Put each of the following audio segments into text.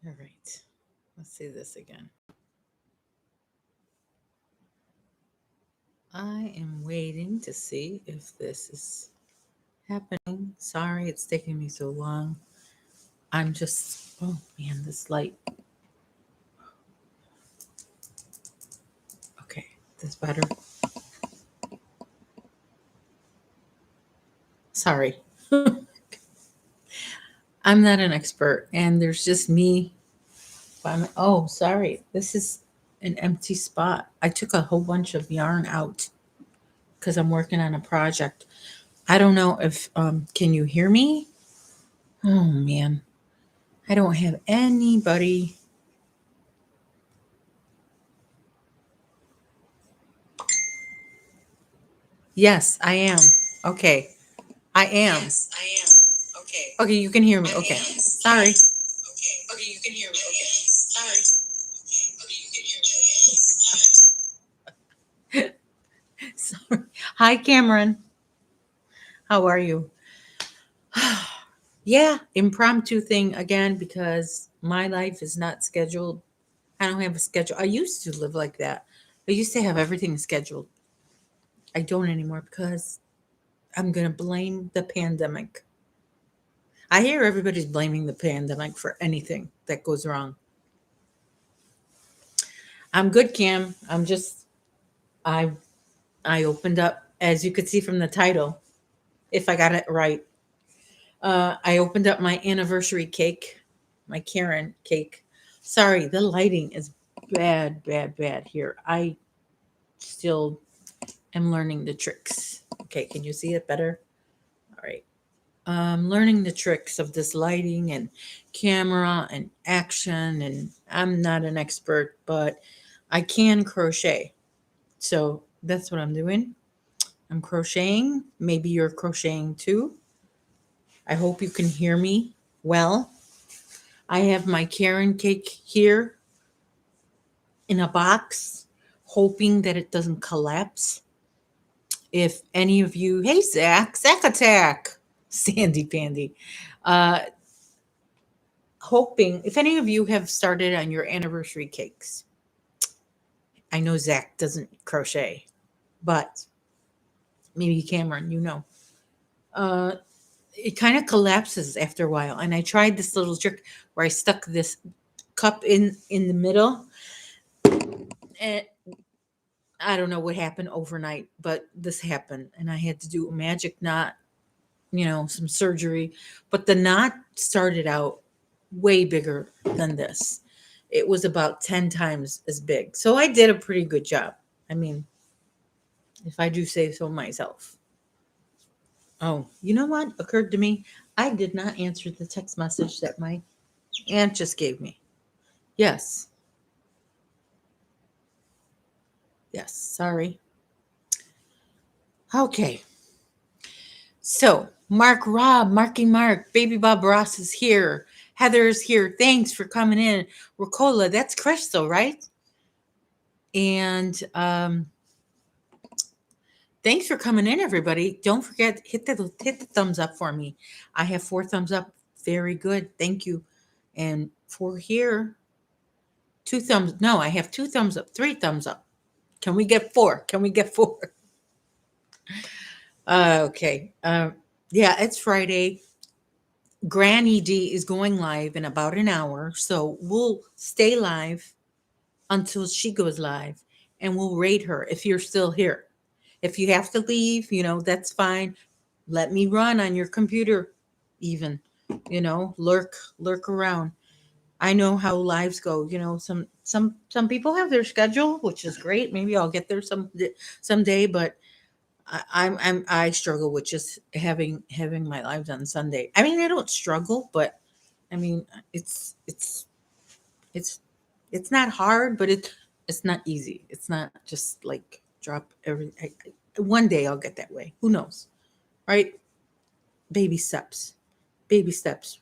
All right. Let's see this again. I am waiting to see if this is happening. Sorry, it's taking me so long. I'm just, oh man, this light. Okay, this better. Sorry. I'm not an expert, and there's just me. Oh, sorry. This is an empty spot. I took a whole bunch of yarn out because I'm working on a project. I don't know if can you hear me? Oh man, I don't have anybody. Yes, I am. Okay, I am. Yes, I am. Okay. Okay, you can hear me. Okay. Sorry. Okay, you can hear me. Okay. Sorry. Okay, you can hear me. Okay. Sorry. Hi, Cameron. How are you? Yeah, impromptu thing again because my life is not scheduled. I don't have a schedule. I used to live like that. I used to have everything scheduled. I don't anymore because I'm going to blame the pandemic. I hear everybody's blaming the pandemic for anything that goes wrong. I'm good, Cam. I I opened up, as you could see from the title, if I got it right. I opened up my anniversary cake, my Caron cake. Sorry, the lighting is bad, bad, bad here. I still am learning the tricks. Okay, can you see it better? All right. Learning the tricks of this lighting and camera and action. And I'm not an expert, but I can crochet. So that's what I'm doing. I'm crocheting. Maybe you're crocheting too. I hope you can hear me well. I have my Caron cake here in a box, hoping that it doesn't collapse. If any of you, hey Zach Attack, Sandy Pandy, uh, hoping if any of you have started on your anniversary cakes. I know Zach doesn't crochet, but maybe Cameron, you know. Uh, it kind of collapses after a while. And I tried this little trick where I stuck this cup in the middle, and I don't know what happened overnight, but this happened, and I had to do a magic knot, some surgery. But the knot started out way bigger than this. It was about 10 times as big. So I did a pretty good job. I mean, if I do say so myself. Oh, you know what occurred to me? I did not answer the text message that my aunt just gave me. Yes. Yes. Sorry. Okay. So, Marky Mark, Baby Bob Ross is here. Heather's here. Thanks for coming in. Ricola, that's Crystal, right? And thanks for coming in, everybody. Don't forget, hit the thumbs up for me. I have 4 thumbs up. Very good. Thank you. And for here, 2 thumbs. No, I have 2 thumbs up, 3 thumbs up. Can we get 4? Can we get 4? Okay. Yeah, it's Friday. Granny D is going live in about an hour. So we'll stay live until she goes live and we'll rate her if you're still here. If you have to leave, that's fine. Let me run on your computer, even, lurk around. I know how lives go. Some people have their schedule, which is great. Maybe I'll get there someday, but I struggle with just having my lives on Sunday. I mean, I don't struggle, but I mean, it's it's not hard, but it's not easy. It's not just like drop every. One day I'll get that way. Who knows, right? Baby steps, baby steps.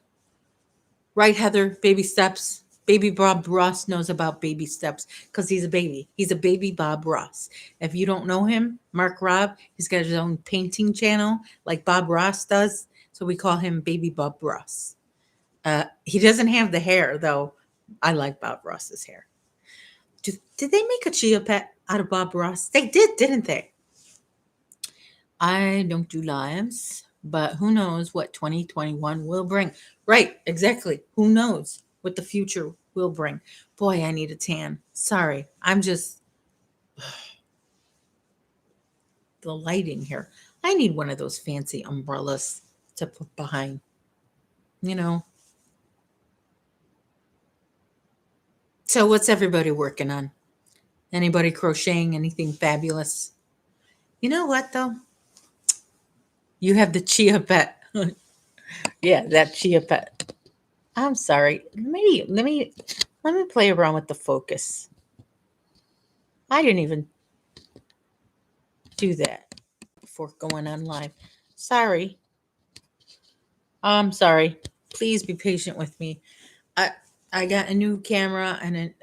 Right, Heather? Baby steps. Baby Bob Ross knows about baby steps because he's a baby. He's a baby Bob Ross. If you don't know him, Mark Rob, he's got his own painting channel like Bob Ross does. So we call him Baby Bob Ross. He doesn't have the hair though, I like Bob Ross's hair. Did they make a chia pet out of Bob Ross? They did, didn't they? I don't do lives, but who knows what 2021 will bring. Right, exactly. Who knows what the future will bring. Boy, I need a tan. Sorry. I'm just the lighting here. I need one of those fancy umbrellas to put behind. You know. So what's everybody working on? Anybody crocheting anything fabulous? You know what though? You have the chia pet. Yeah, that chia pet. I'm sorry. Let me play around with the focus. I didn't even do that before going on live. Sorry. I'm sorry. Please be patient with me. I I got a new camera and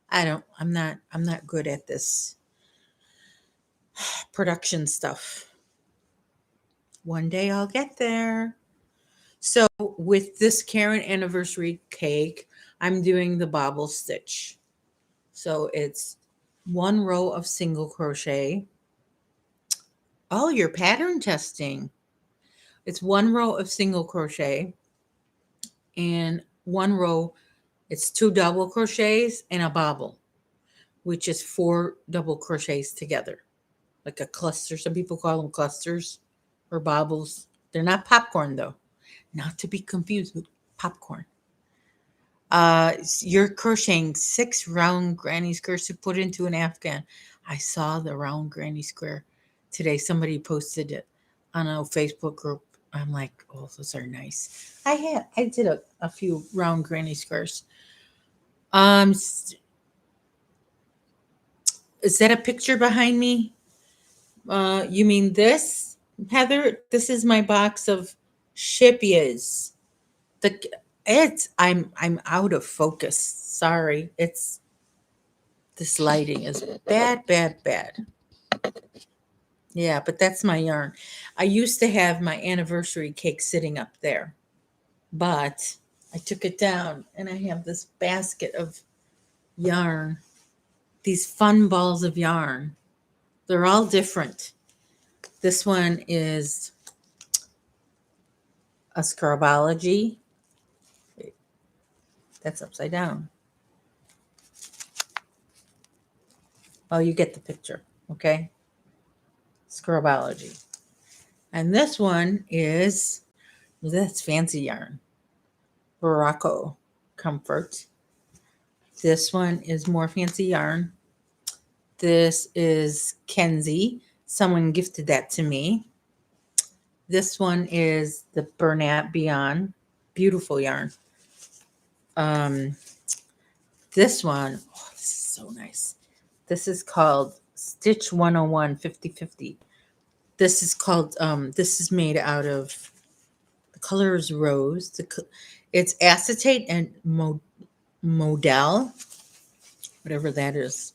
I'm not good at this production stuff. One day I'll get there. So with this Caron anniversary cake, I'm doing the bobble stitch. So it's one row of single crochet. Oh, you're pattern testing. It's one row of single crochet and one row, it's two double crochets and a bobble, which is four double crochets together, like a cluster. Some people call them clusters or bobbles. They're not popcorn though, not to be confused with popcorn. You're crocheting 6 round granny squares to put into an afghan. I saw the round granny square today. Somebody posted it on a Facebook group. I'm like, oh, those are nice. I did a few round granny squares. Um, is that a picture behind me? You mean this, Heather? This is my box of shipias. The I'm out of focus. Sorry. It's This lighting is bad, bad, bad. Yeah, but that's my yarn. I used to have my anniversary cake sitting up there, but I took it down and I have this basket of yarn, these fun balls of yarn. They're all different. This one is a scrubology. Wait, that's upside down. Oh, you get the picture. Okay. Scrubology. And this one is, that's fancy yarn. Morocco Comfort. This one is more fancy yarn. This is Kenzie. Someone gifted that to me. This one is the Bernat Beyond. Beautiful yarn. Um, this one, oh, this is so nice. This is called Stitch 101 50/50. This is called, this is made out of, the color is rose. It's acetate and modal, whatever that is.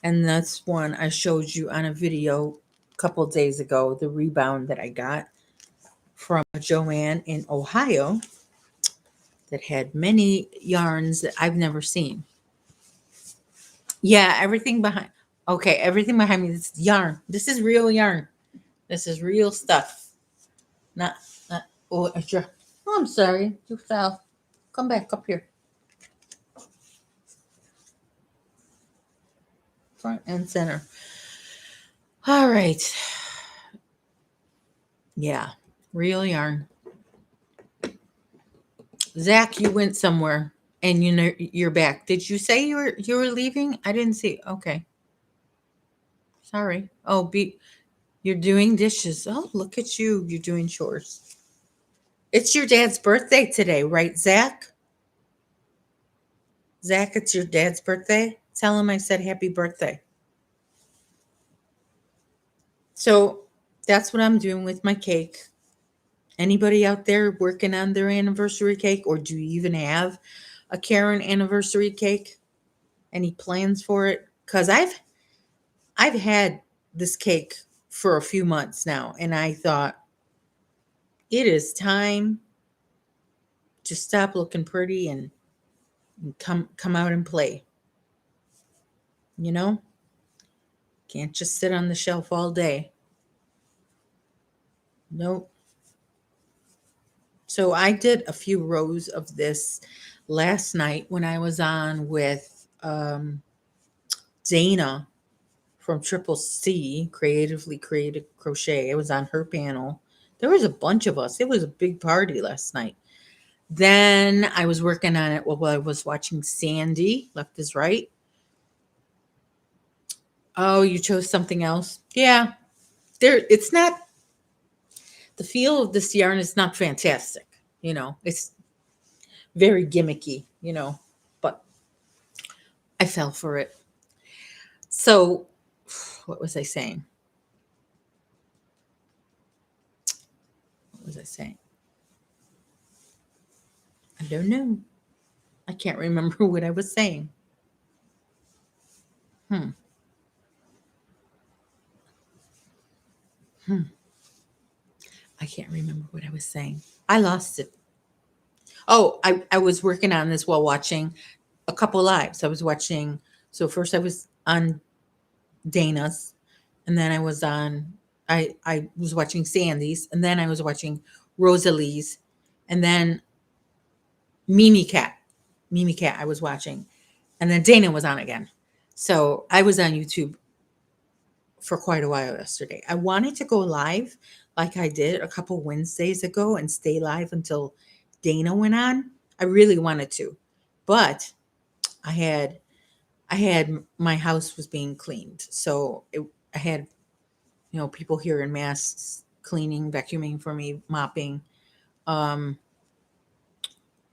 And that's one I showed you on a video a couple days ago, the rebound that I got from Joanne in Ohio that had many yarns that I've never seen. Yeah, everything behind. Okay, everything behind me is yarn. This is real yarn. This is real stuff. Not, oh, oh, I'm sorry. You fell. Come back up here. Front and center. All right. Yeah, real yarn. Zach, you went somewhere and you're back. Did you say you were leaving? I didn't see. Okay. Sorry. Oh, you're doing dishes. Oh, look at you. You're doing chores. It's your dad's birthday today, right, Zach? Zach, it's your dad's birthday. Tell him I said happy birthday. So that's what I'm doing with my cake. Anybody out there working on their anniversary cake, or do you even have a Caron anniversary cake? Any plans for it? Because I've had this cake for a few months now, and I thought it is time Just stop looking pretty and come out and play. You know, can't just sit on the shelf all day. Nope. So I did a few rows of this last night when I was on with Dana from Triple C, Creatively Creative Crochet. I was on her panel. There was a bunch of us. It was a big party last night. Then I was working on it while I was watching Sandy. Left is right. Oh, you chose something else? Yeah. It's not, the feel of this yarn is not fantastic. It's very gimmicky, but I fell for it. So, what was I saying? What was I saying? I don't know. I can't remember what I was saying. Hmm. Hmm. I can't remember what I was saying. I lost it. Oh, I was working on this while watching a couple lives. I was watching, so first I was on Dana's, and then I was watching Sandy's, and then I was watching Rosalie's, and then Mimi Cat. Mimi Cat I was watching. And then Dana was on again. So I was on YouTube for quite a while yesterday. I wanted to go live like I did a couple Wednesdays ago and stay live until Dana went on. I really wanted to. But I had my house was being cleaned. So I had, people here in masks cleaning, vacuuming for me, mopping. Um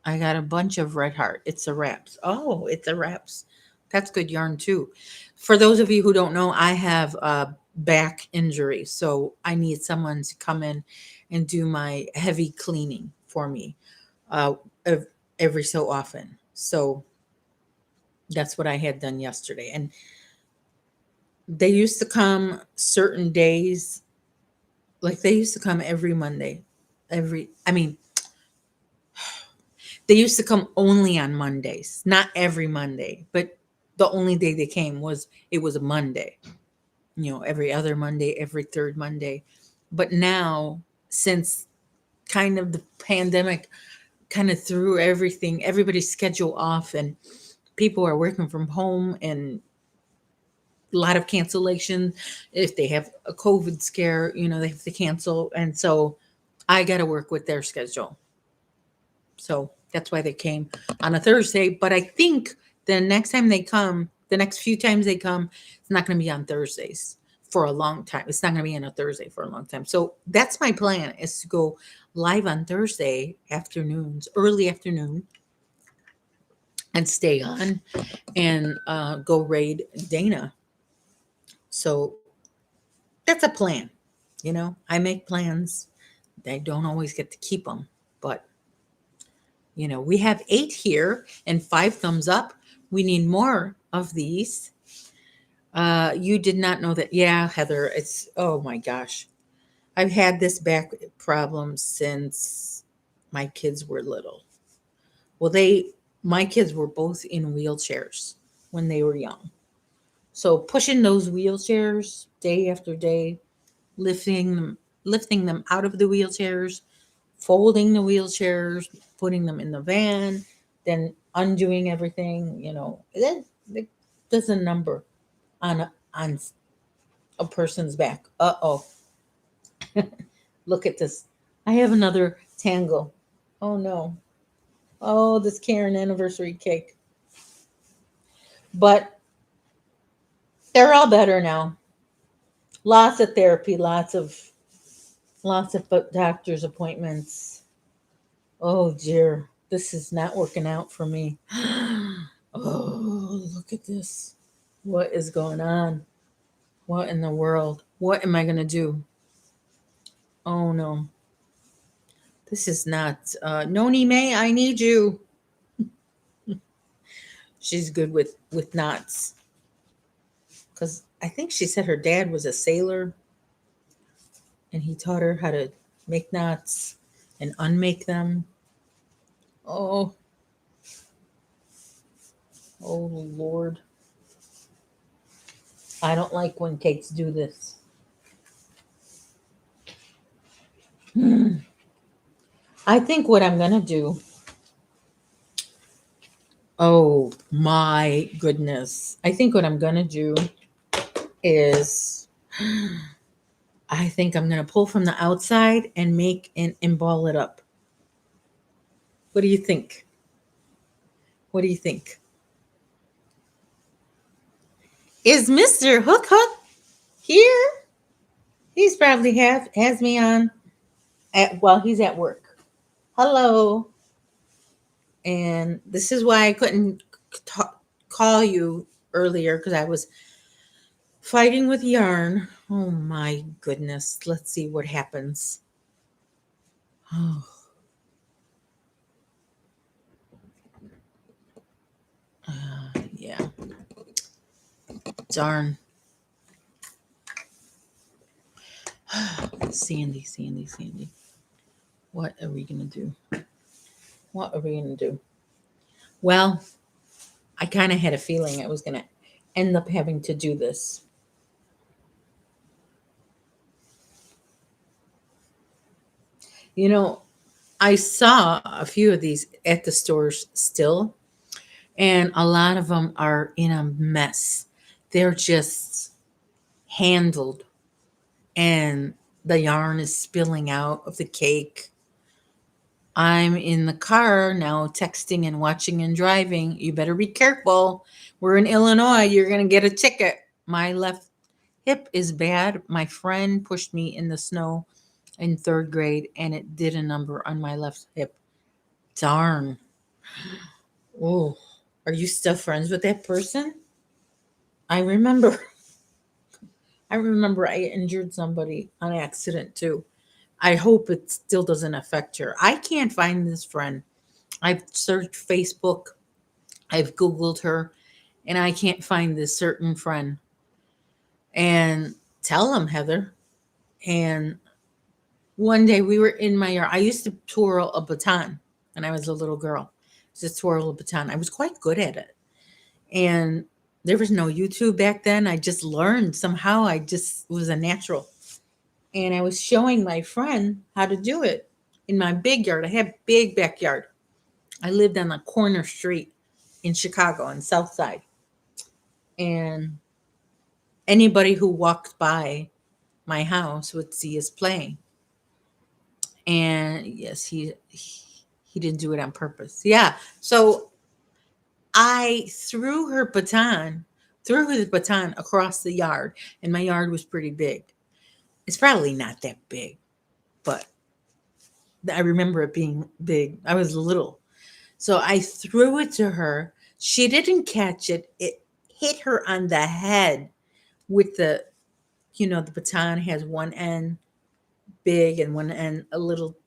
I got a bunch of Red Heart. It's a wraps. Oh, it's a wraps. That's good yarn too. For those of you who don't know, I have a back injury, so I need someone to come in and do my heavy cleaning for me uh, every so often. So that's what I had done yesterday. And they used to come certain days, like they used to come every Monday. I mean, they used to come only on Mondays, not every Monday, but the only day they came it was a Monday. Every other Monday, every third Monday. But now, since kind of the pandemic kind of threw everybody's schedule off, and people are working from home, and a lot of cancellation. If they have a COVID scare, they have to cancel. And so I got to work with their schedule. So that's why they came on a Thursday. But I think the next time they come, the next few times they come, it's not going to be on Thursdays for a long time. It's not going to be on a Thursday for a long time. So that's my plan, is to go live on Thursday afternoons, early afternoon, and stay on and go raid Dana. So that's a plan. I make plans. I don't always get to keep them, but we have 8 here and 5 thumbs up. We need more of these. You did not know that. Yeah, Heather, it's, oh my gosh. I've had this back problem since my kids were little. Well, my kids were both in wheelchairs when they were young. So pushing those wheelchairs day after day, lifting them out of the wheelchairs, folding the wheelchairs, putting them in the van, then undoing everything, that does a number on a person's back. Uh-oh. Look at this. I have another tangle. Oh no. Oh, this Caron anniversary cake. But they're all better now. Lots of therapy, lots of doctor's appointments. Oh dear, this is not working out for me. Oh, look at this. What is going on? What in the world? What am I going to do? Oh no. This is not Noni May, I need you. She's good with knots. Cuz I think she said her dad was a sailor and he taught her how to make knots and unmake them. Oh, oh Lord. I don't like when cakes do this. Hmm. I think what I'm gonna do. Oh my goodness. I think what I'm gonna do is I think I'm gonna pull from the outside and make and ball it up. What do you think? What do you think? Is Mr. Hook Hook here? He's probably has me on at while he's at work. Hello. And this is why I couldn't call you earlier because I was fighting with yarn. Oh my goodness. Let's see what happens. Oh, yeah. Darn. Sandy, Sandy, Sandy. What are we going to do? What are we going to do? Well, I kind of had a feeling I was going to end up having to do this. You know, I saw a few of these at the stores still, and a lot of them are in a mess. They're just handled, and the yarn is spilling out of the cake. I'm in the car now, texting and watching and driving. You better be careful. We're in Illinois. You're going to get a ticket. My left hip is bad. My friend pushed me in the snow in third grade, and it did a number on my left hip. Darn. Oh, are you still friends with that person? I remember. I remember I injured somebody on accident too. I hope it still doesn't affect her. I can't find this friend. I've searched Facebook, I've Googled her, and I can't find this certain friend. And tell him, Heather. And one day we were in my yard. I used to twirl a baton when I was a little girl. Just twirl a baton. I was quite good at it. And there was no YouTube back then. I just learned somehow. I just was a natural. And I was showing my friend how to do it in my big yard. I had big backyard. I lived on a corner street in Chicago on South Side. And anybody who walked by my house would see us playing. And yes, he didn't do it on purpose. Yeah. So I threw his baton across the yard, and my yard was pretty big. It's probably not that big, but I remember it being big. I was little. So I threw it to her. She didn't catch it. It hit her on the head with the baton has one end big and one end a little,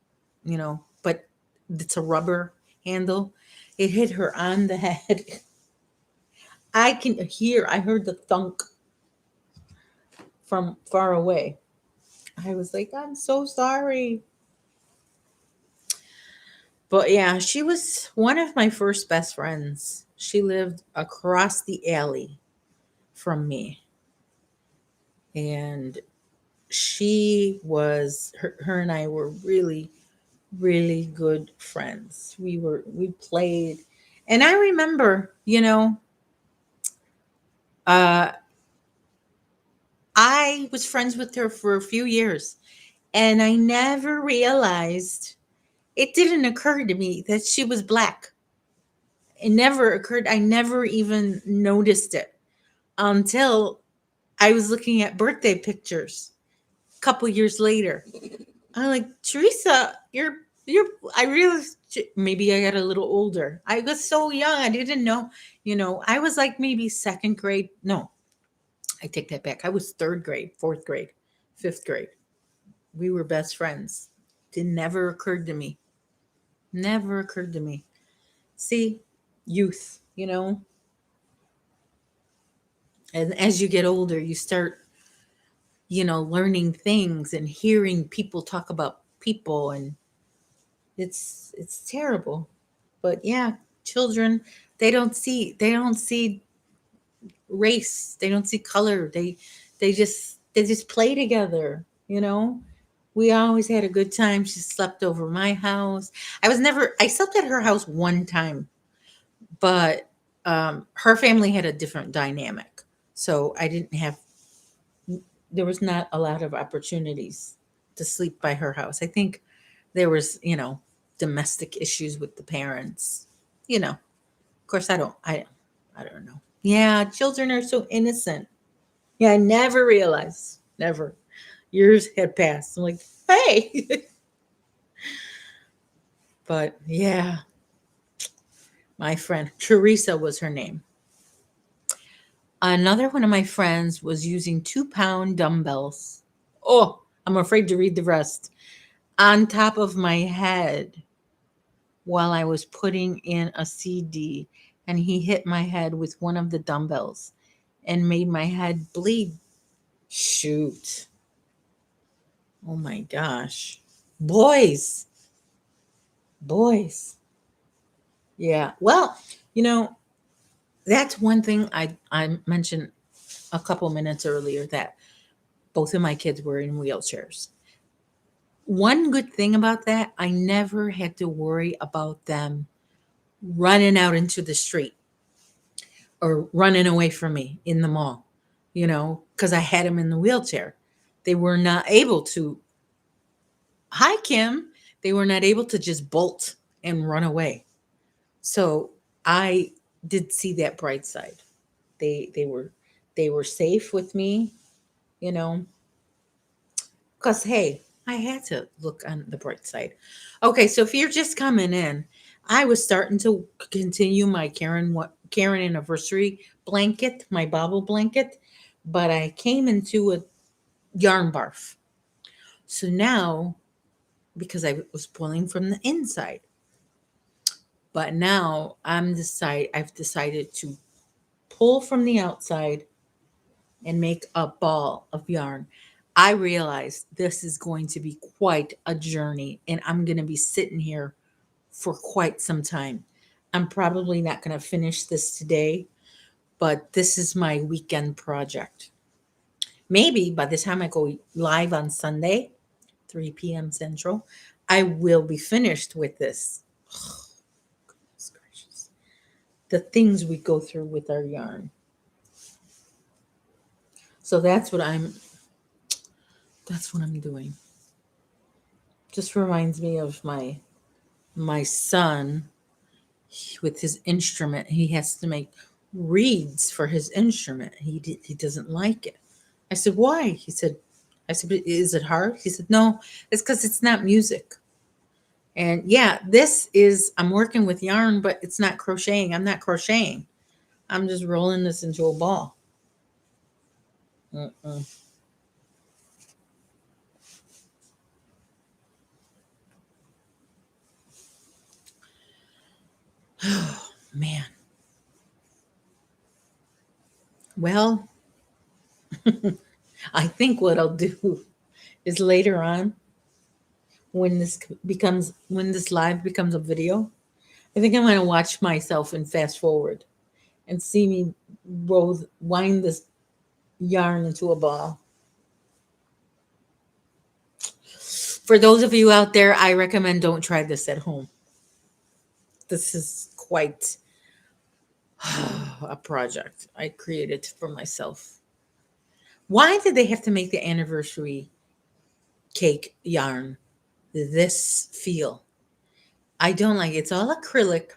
but it's a rubber handle. It hit her on the head. I heard the thunk from far away. I was like, I'm so sorry. But yeah, she was one of my first best friends. She lived across the alley from me. And her and I were really, really good friends. We played. And I remember, uh, I was friends with her for a few years. And I never realized, it didn't occur to me that she was black. It never occurred. I never even noticed it until I was looking at birthday pictures a couple years later. I'm like, Teresa, you're I realized maybe I got a little older. I was so young. I didn't know, I was like maybe second grade. No, I take that back. I was third grade, fourth grade, fifth grade. We were best friends. It never occurred to me. Never occurred to me. See, youth, and as you get older, you start, learning things and hearing people talk about people, and it's terrible. But yeah, children, they don't see race, they don't see color. They just play together, you know? We always had a good time. She slept over my house. I slept at her house one time, but her family had a different dynamic. So I didn't have, there was not a lot of opportunities to sleep by her house. I think there was, domestic issues with the parents. Of course, I don't know. Yeah, children are so innocent. Yeah, I never realized, never. Years had passed. I'm like, hey, but yeah, my friend Teresa was her name. Another one of my friends was using 2-pound dumbbells. Oh, I'm afraid to read the rest. On top of my head while I was putting in a CD, and he hit my head with one of the dumbbells and made my head bleed. Shoot. Oh my gosh. Boys. Boys. Yeah. Well, you know, that's one thing I mentioned a couple minutes earlier, that both of my kids were in wheelchairs. One good thing about that, I never had to worry about them running out into the street or running away from me in the mall, because I had them in the wheelchair. They were not able to, hi, Kim, they were not able to just bolt and run away. So I did see that bright side. They were safe with me, you know, because hey, I had to look on the bright side. Okay, so if you're just coming in, I was starting to continue my Karen anniversary blanket, my bobble blanket, but I came into a yarn barf. So now, because I was pulling from the inside, but now I've decided to pull from the outside and make a ball of yarn. I realize this is going to be quite a journey, and I'm going to be sitting here for quite some time. I'm probably not going to finish this today, but this is my weekend project. Maybe by the time I go live on Sunday, 3 p.m. Central, I will be finished with this. Oh, goodness gracious. The things we go through with our yarn. So that's what I'm doing. Just reminds me of my son with his instrument. He has to make reeds for his instrument. He doesn't like it. I said, why? I said, is it hard? He said, no, it's because it's not music. And yeah, I'm working with yarn, but it's not crocheting. I'm not crocheting. I'm just rolling this into a ball. Mm-mm. Oh, man. Well, I think what I'll do is later on, when this live becomes a video, I think I'm going to watch myself and fast forward and see me wind this yarn into a ball. For those of you out there, I recommend don't try this at home. This is quite a project I created for myself. Why did they have to make the anniversary cake yarn this feel? I don't like it. It's all acrylic,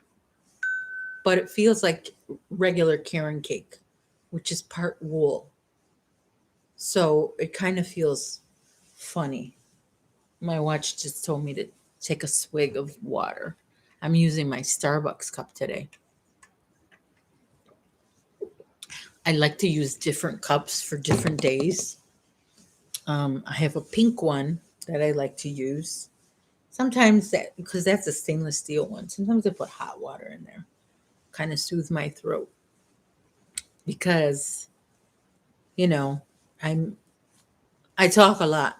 but it feels like regular Caron cake, which is part wool. So it kind of feels funny. My watch just told me to take a swig of water. I'm using my Starbucks cup today. I like to use different cups for different days. I have a pink one that I like to use. Sometimes because that's a stainless steel one. Sometimes I put hot water in there, kind of soothe my throat because you know I'm I talk a lot.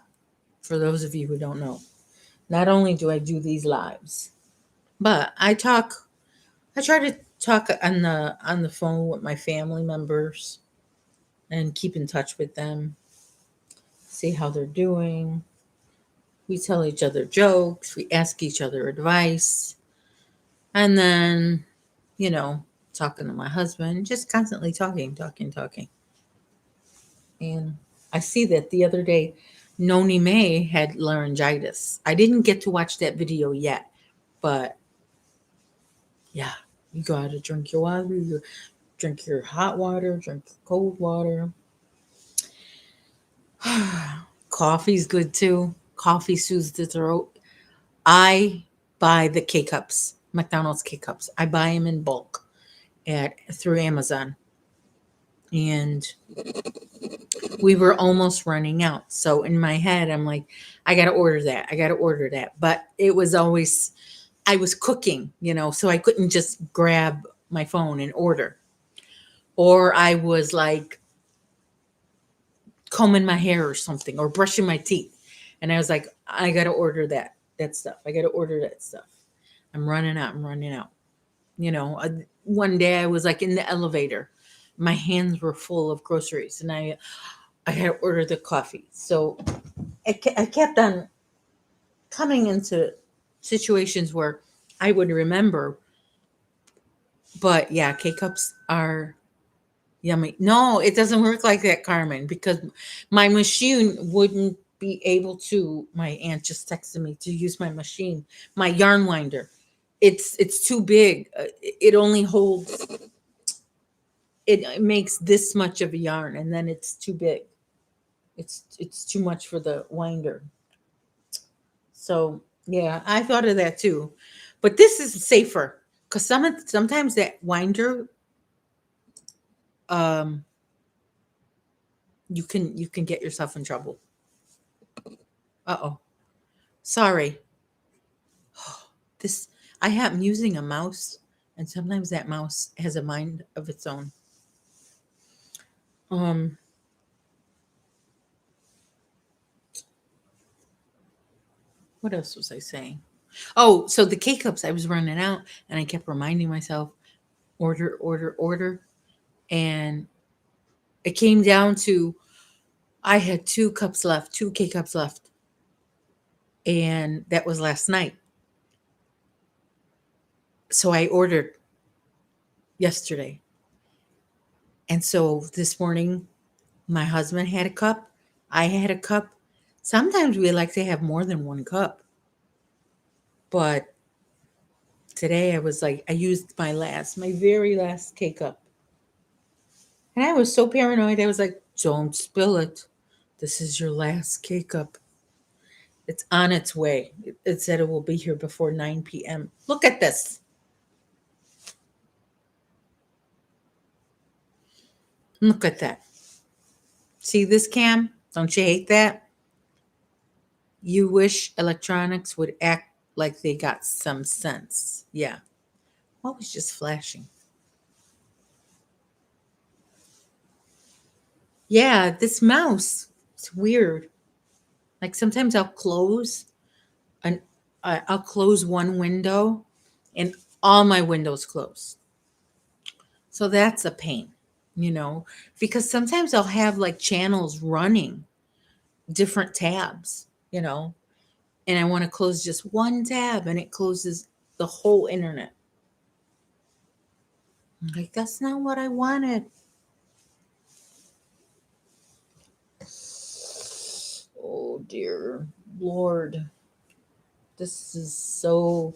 For those of you who don't know, not only do I do these lives, but I talk I try to talk on the phone with my family members and keep in touch with them, see how they're doing. We tell each other jokes, we ask each other advice, and then, you know, talking to my husband, just constantly talking. And I see that the other day, Noni May had laryngitis. I didn't get to watch that video yet, but yeah, you gotta drink your water, you drink your hot water, drink your cold water. Coffee's good too. Coffee soothes the throat. I buy the K cups, McDonald's K cups. I buy them in bulk at through Amazon, and we were almost running out. So in my head, I'm like, I got to order that. I got to order that. But it was always, I was cooking, you know, so I couldn't just grab my phone and order. Or I was like combing my hair or something, or brushing my teeth. And I was like, I got to order that stuff. I got to order that stuff. I'm running out. I'm running out. You know, one day I was like in the elevator. My hands were full of groceries, and I had to order the coffee. So I kept on coming into situations where I would remember. But yeah, K cups are yummy. No, it doesn't work like that, Carmen, because my machine wouldn't be able to. My aunt just texted me to use my machine, my yarn winder. It's too big. It only holds. It makes this much of a yarn, and then it's too big. It's too much for the winder. So yeah, I thought of that too. But this is safer because sometimes that winder, um, you can get yourself in trouble. Uh-oh. Sorry. This I am using a mouse, and sometimes that mouse has a mind of its own. Um, what else was I saying? Oh, so the K cups, I was running out, and I kept reminding myself, order, order, order. And it came down to I had 2 cups left, 2 K cups left. And that was last night. So I ordered yesterday. And so this morning, my husband had a cup. I had a cup. Sometimes we like to have more than 1 cup. But today I was like, I used my very last K cup. And I was so paranoid. I was like, don't spill it. This is your last K cup. It's on its way. It said it will be here before 9 p.m. Look at this. Look at that. See this, Cam? Don't you hate that? You wish electronics would act like they got some sense. Yeah. What was just flashing? Yeah, this mouse. It's weird. Like sometimes and I'll close one window and all my windows close. So that's a pain, you know, because sometimes I'll have like channels running different tabs, you know, and I want to close just one tab and it closes the whole internet. I'm like, that's not what I wanted. Oh dear Lord. This is so,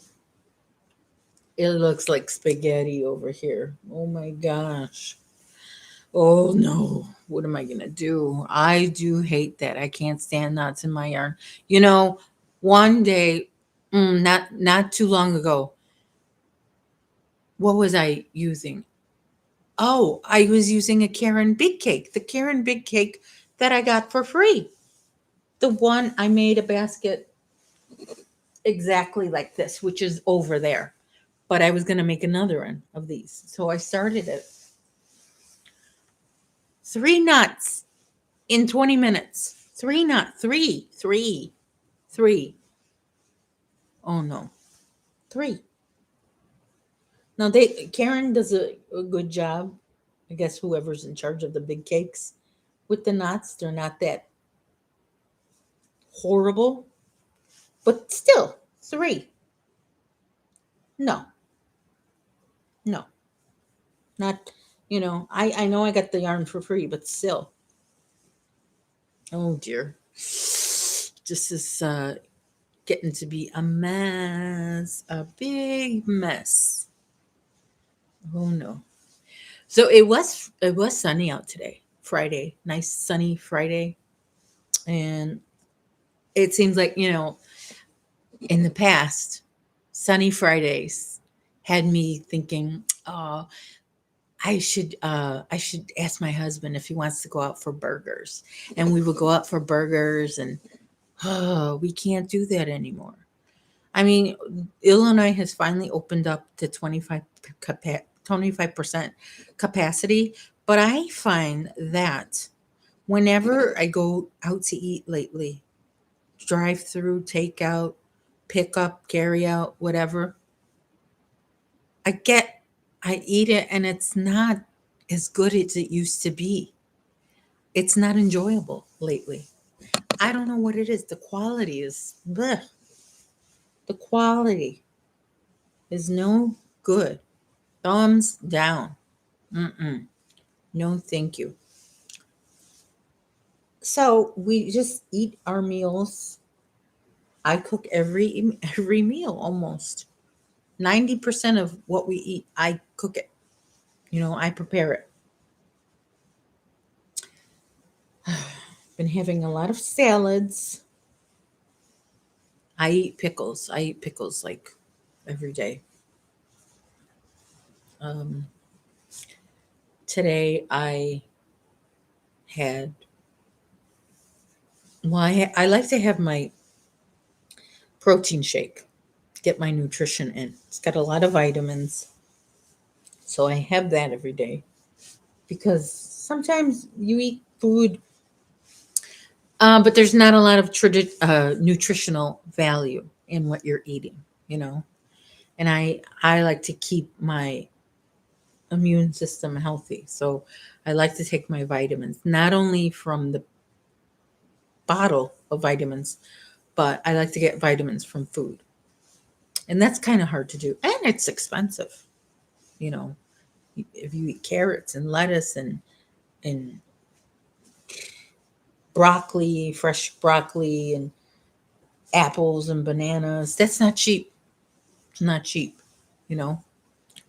it looks like spaghetti over here. Oh my gosh. Oh no. What am I going to do? I do hate that. I can't stand knots in my yarn. You know, one day, not too long ago, what was I using? Oh, I was using a Caron Big Cake, the Caron Big Cake that I got for free. The one I made a basket exactly like this, which is over there. But I was going to make another one of these. So I started it. 3 knots in 20 minutes. 3 knot, three. Oh no, 3. Now they Karen does a good job. I guess whoever's in charge of the big cakes with the knots, they're not that horrible, but still three. No, no, not. I know I got the yarn for free, but still. Oh dear, this is getting to be a mess, a big mess. Oh no. So it was sunny out today, Friday, nice sunny Friday, and it seems like in the past, sunny Fridays had me thinking, oh, I should ask my husband if he wants to go out for burgers, and we would go out for burgers, and oh, we can't do that anymore. I mean, Illinois has finally opened up to 25% capacity, but I find that whenever I go out to eat lately, drive through, take out, pick up, carry out, whatever, I get, I eat it and it's not as good as it used to be. It's not enjoyable lately. I don't know what it is. The quality is, bleh. The quality is no good. Thumbs down. Mm-mm. No, thank you. So we just eat our meals. I cook every meal almost. 90% of what we eat, I cook it. I prepare it. Been having a lot of salads. I eat pickles. I eat pickles like every day. Um, Today had, I like to have my protein shake, get my nutrition in. It's got a lot of vitamins. So I have that every day because sometimes you eat food, but there's not a lot of nutritional value in what you're eating, you know. And I like to keep my immune system healthy, so I like to take my vitamins not only from the bottle of vitamins, but I like to get vitamins from food, and that's kind of hard to do, and it's expensive, you know. If you eat carrots and lettuce and broccoli, fresh broccoli, and apples and bananas. That's not cheap. It's not cheap. You know,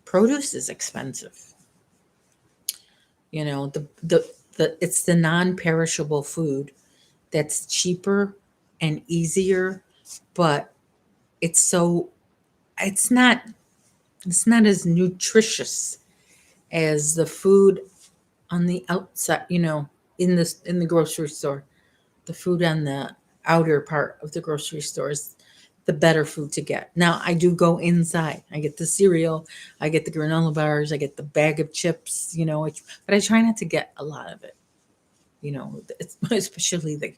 produce is expensive. The it's the non-perishable food that's cheaper and easier, but it's so it's not it's not as nutritious as the food on the outside, in the grocery store. The food on the outer part of the grocery store is the better food to get. Now, I do go inside. I get the cereal, I get the granola bars, I get the bag of chips, but I try not to get a lot of it. Especially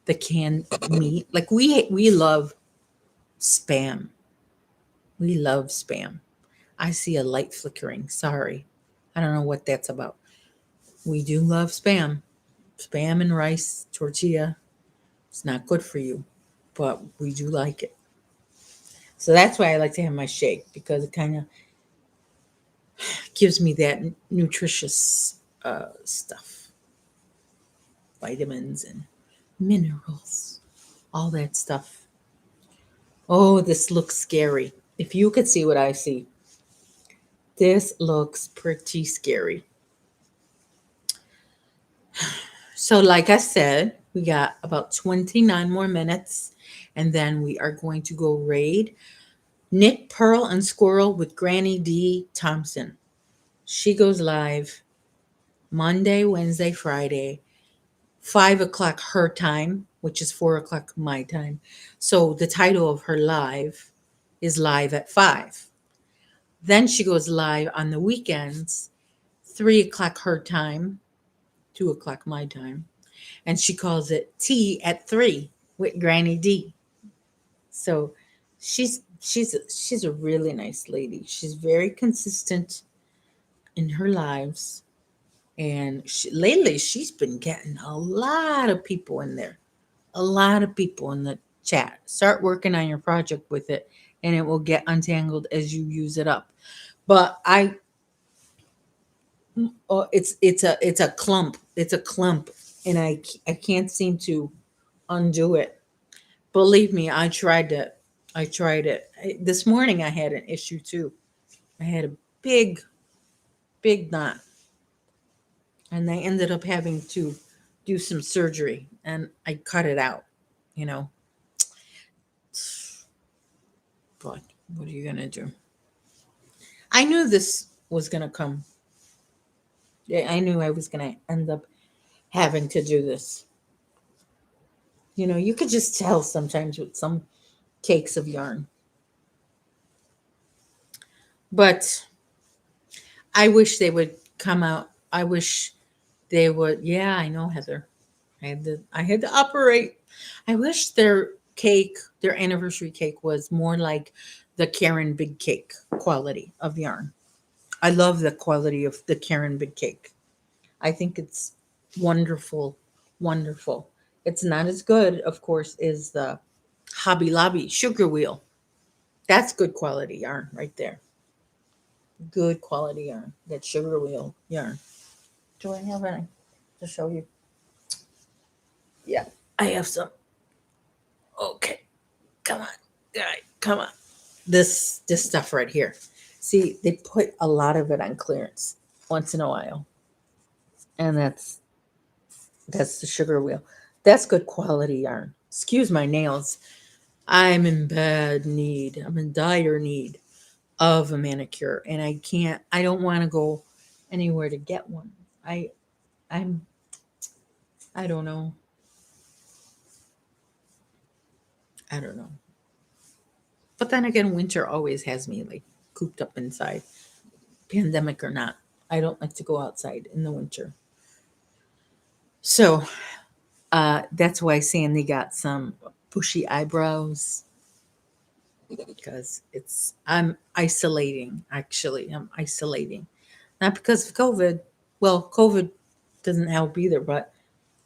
the canned meat. Like we love spam. We love spam. I see a light flickering. Sorry. I don't know what that's about. We do love spam. Spam and rice tortilla. It's not good for you, but we do like it. So that's why I like to have my shake because it kind of gives me that nutritious stuff, vitamins and minerals, all that stuff. Oh, this looks scary. If you could see what I see, this looks pretty scary. So, like I said, we got about 29 more minutes, and then we are going to go raid Knit, Pearl, and Squirrel with Granny D. Thompson. She goes live Monday, Wednesday, Friday, 5 o'clock her time, which is 4 o'clock my time. So the title of her live is Live at 5. Then she goes live on the weekends, 3 o'clock her time, 2 o'clock my time. And she calls it Tea at 3 with Granny D. So she's she's a really nice lady. She's very consistent in her lives, and lately she's been getting a lot of people in there, a lot of people in the chat. Start working on your project with it, and it will get untangled as you use it up. But it's a clump. It's a clump, and I can't seem to undo it. Believe me, I tried it. I tried it. This morning I had an issue too. I had a big, big knot, and I ended up having to do some surgery, and I cut it out. You know, but what are you gonna do? I knew this was gonna come. Yeah, I knew I was gonna end up having to do this. You could just tell sometimes with some cakes of yarn. But I wish they would come out. I wish they would. Yeah, I know, Heather. I had to operate. I wish their anniversary cake was more like the Caron big cake quality of yarn. I love the quality of the Caron big cake. I think it's wonderful, wonderful. It's not as good, of course, as the Hobby Lobby sugar wheel. That's good quality yarn right there. Good quality yarn. That sugar wheel yarn. Do I have any to show you? Yeah, I have some. Okay, come on. All right, come on. This stuff right here. See, they put a lot of it on clearance once in a while, and that's the sugar wheel. That's good quality yarn. Excuse my nails. I'm in bad need. I'm in dire need of a manicure, and I can't. I don't want to go anywhere to get one. I'm. I don't know. I don't know. But then again, winter always has me like cooped up inside, pandemic or not. I don't like to go outside in the winter. So that's why Sandy got some bushy eyebrows because I'm isolating. Actually, I'm isolating, not because of COVID. Well, COVID doesn't help either, but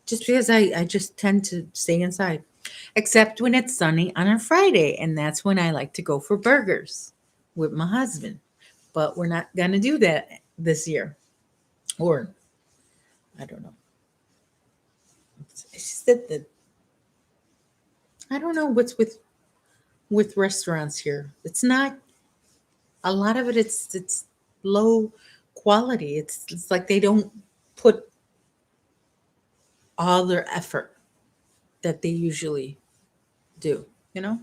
just because I just tend to stay inside, except when it's sunny on a Friday, and that's when I like to go for burgers with my husband. But we're not gonna do that this year, or I don't know. It's just that I don't know what's with restaurants here. It's not a lot of it. It's low quality. It's like they don't put all their effort that they usually do. You know.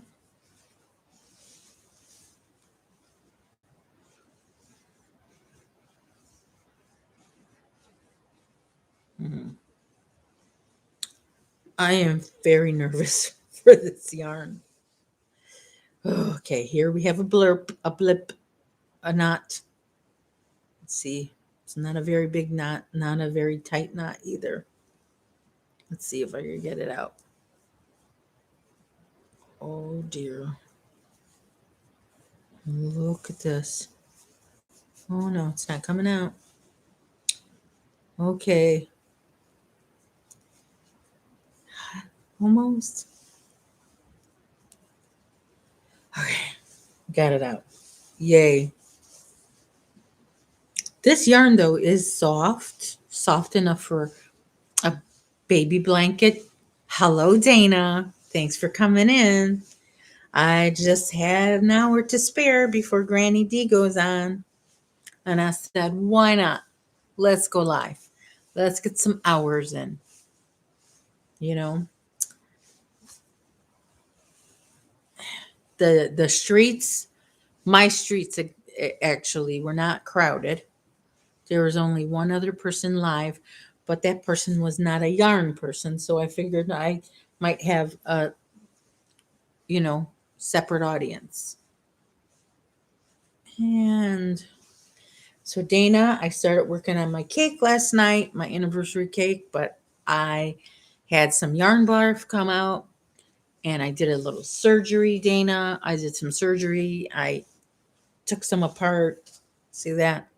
Mhm. I am very nervous for this yarn. Okay, here we have a blurb, a blip, a knot. Let's see. It's not a very big knot, not a very tight knot either. Let's see if I can get it out. Oh dear. Look at this. Oh no, it's not coming out. Okay. Almost. Okay. Got it out. Yay. This yarn though is soft, soft enough for a baby blanket. Hello, Dana. Thanks for coming in. I just had an hour to spare before Granny D goes on. And I said, why not? Let's go live. Let's get some hours in. You know, the streets, my streets actually were not crowded. There was only one other person live, but that person was not a yarn person. So I figured I might have a, you know, separate audience. And so, Dana, I started working on my cake last night, my anniversary cake, but I had some yarn barf come out and I did a little surgery, Dana. I did some surgery. I took some apart. See that?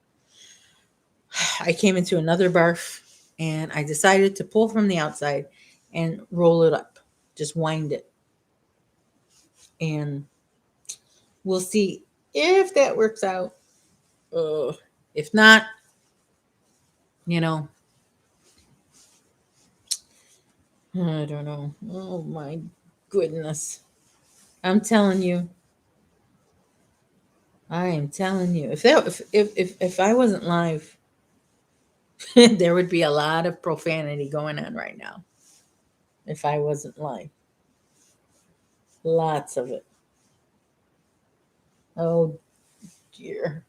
I came into another barf and I decided to pull from the outside and roll it up. Just wind it. And we'll see if that works out. If not, you know, I don't know. Oh my goodness. I'm telling you. I am telling you. If I wasn't live, there would be a lot of profanity going on right now. If I wasn't live. Lots of it. Oh dear.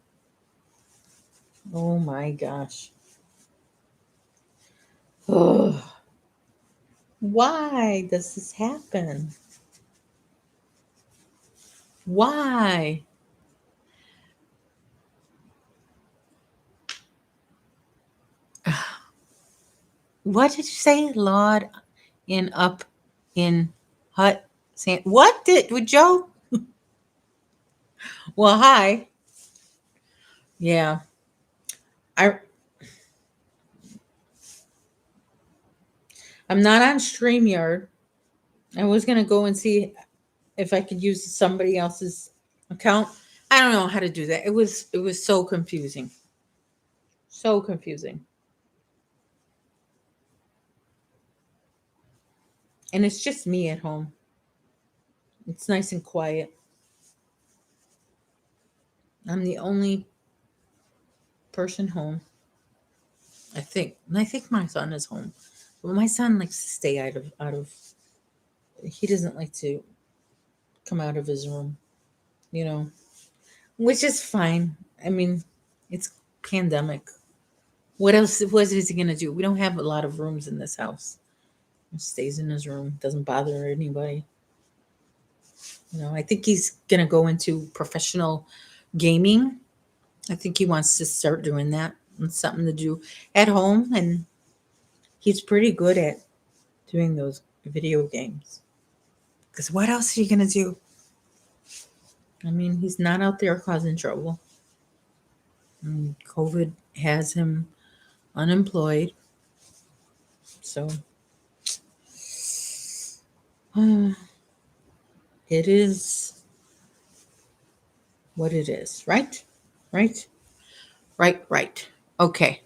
Oh my gosh. Oh, why does this happen? Why? What did you say? Laud in up in hut sand. What did with Joe? Well, hi. Yeah. I I'm not on StreamYard. I was gonna go and see if I could use somebody else's account. I don't know how to do that. It was so confusing. So confusing. And it's just me at home. It's nice and quiet. I'm the only person home. I think. And I think my son is home. But my son likes to stay out of he doesn't like to come out of his room, you know, which is fine. I mean, it's pandemic. What is he gonna do? We don't have a lot of rooms in this house. He stays in his room, doesn't bother anybody. You know, I think he's gonna go into professional gaming. I think he wants to start doing that. It's something to do at home, and he's pretty good at doing those video games. Because what else are you gonna do? I mean, he's not out there causing trouble. COVID has him unemployed, so it is what it is, right? Right? Right, right. Okay.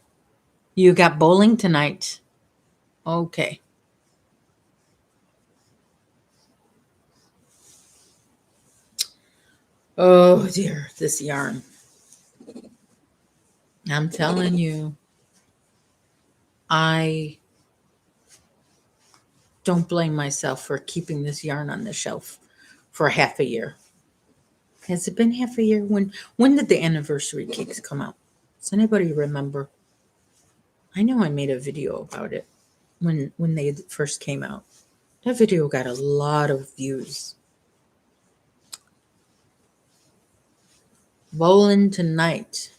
You got bowling tonight. Okay. Oh dear, this yarn. I'm telling you, I don't blame myself for keeping this yarn on the shelf for half a year. Has it been half a year? When did the anniversary cakes come out? Does anybody remember? I know I made a video about it when they first came out. That video got a lot of views. Bowling tonight.